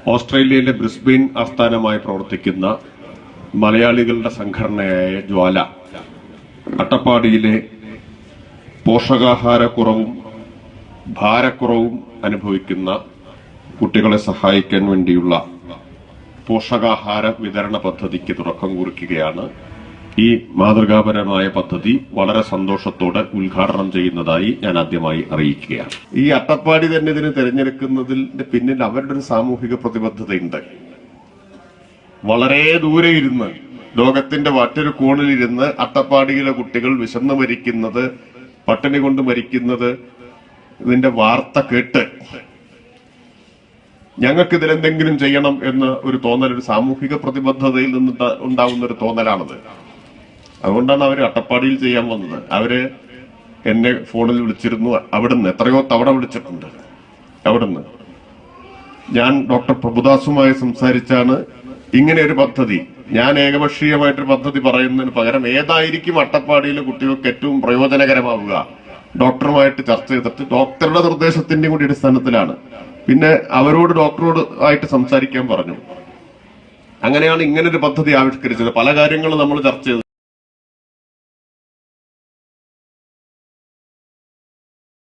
ഓസ്ട്രേലിയയിലെ ബ്രിസ്ബെയിൻ ആസ്ഥാനമായി പ്രവർത്തിക്കുന്ന മലയാളികളുടെ സംഘടനയായ ജ്വാല അട്ടപ്പാടിയിലെ പോഷകാഹാരക്കുറവും ഭാരക്കുറവും അനുഭവിക്കുന്ന കുട്ടികളെ സഹായിക്കാൻ വേണ്ടിയുള്ള പോഷകാഹാര വിതരണ പദ്ധതിക്ക് തുടക്കം കുറിക്കുകയാണ്. ഈ മാതൃകാപരമായ പദ്ധതി വളരെ സന്തോഷത്തോടെ ഉദ്ഘാടനം ചെയ്യുന്നതായി ഞാൻ ആദ്യമായി അറിയിക്കുകയാണ്. ഈ അട്ടപ്പാടി തന്നെ ഇതിന് തിരഞ്ഞെടുക്കുന്നതിന്റെ പിന്നിൽ അവരുടെ ഒരു സാമൂഹിക പ്രതിബദ്ധതയുണ്ട്. വളരെ ദൂരെ ഇരുന്ന് ലോകത്തിന്റെ മറ്റൊരു കോണിലിരുന്ന് അട്ടപ്പാടിയിലെ കുട്ടികൾ വിശന്ന് മരിക്കുന്നത്, പട്ടിണി കൊണ്ട് മരിക്കുന്നത് ഇതിന്റെ വാർത്ത കേട്ട് ഞങ്ങൾക്ക് ഇതിലെന്തെങ്കിലും ചെയ്യണം എന്ന ഒരു തോന്നൽ, ഒരു സാമൂഹിക പ്രതിബദ്ധതയിൽ നിന്ന് ഉണ്ടാവുന്ന ഒരു തോന്നലാണത്. അതുകൊണ്ടാണ് അവർ അട്ടപ്പാടിയിൽ ചെയ്യാൻ വന്നത്. അവര് എന്നെ ഫോണിൽ വിളിച്ചിരുന്നു. അവിടുന്ന് എത്രയോ തവണ വിളിച്ചിട്ടുണ്ട്. അവിടുന്ന് ഞാൻ ഡോക്ടർ പ്രഭുദാസുമായി സംസാരിച്ചാണ് ഇങ്ങനെ ഒരു പദ്ധതി, ഞാൻ ഏകപക്ഷീയമായിട്ടൊരു പദ്ധതി പറയുന്നതിന് പകരം ഏതായിരിക്കും അട്ടപ്പാടിയിലെ കുട്ടികൾക്ക് ഏറ്റവും പ്രയോജനകരമാവുക, ഡോക്ടറുമായിട്ട് ചർച്ച ചെയ്തിട്ട് ഡോക്ടറുടെ നിർദ്ദേശത്തിന്റെ കൂടി അടിസ്ഥാനത്തിലാണ്. പിന്നെ അവരോട് ഡോക്ടറോട് ആയിട്ട് സംസാരിക്കാൻ പറഞ്ഞു. അങ്ങനെയാണ് ഇങ്ങനൊരു പദ്ധതി ആവിഷ്കരിച്ചത്. പല കാര്യങ്ങളും നമ്മൾ ചർച്ച ചെയ്തു.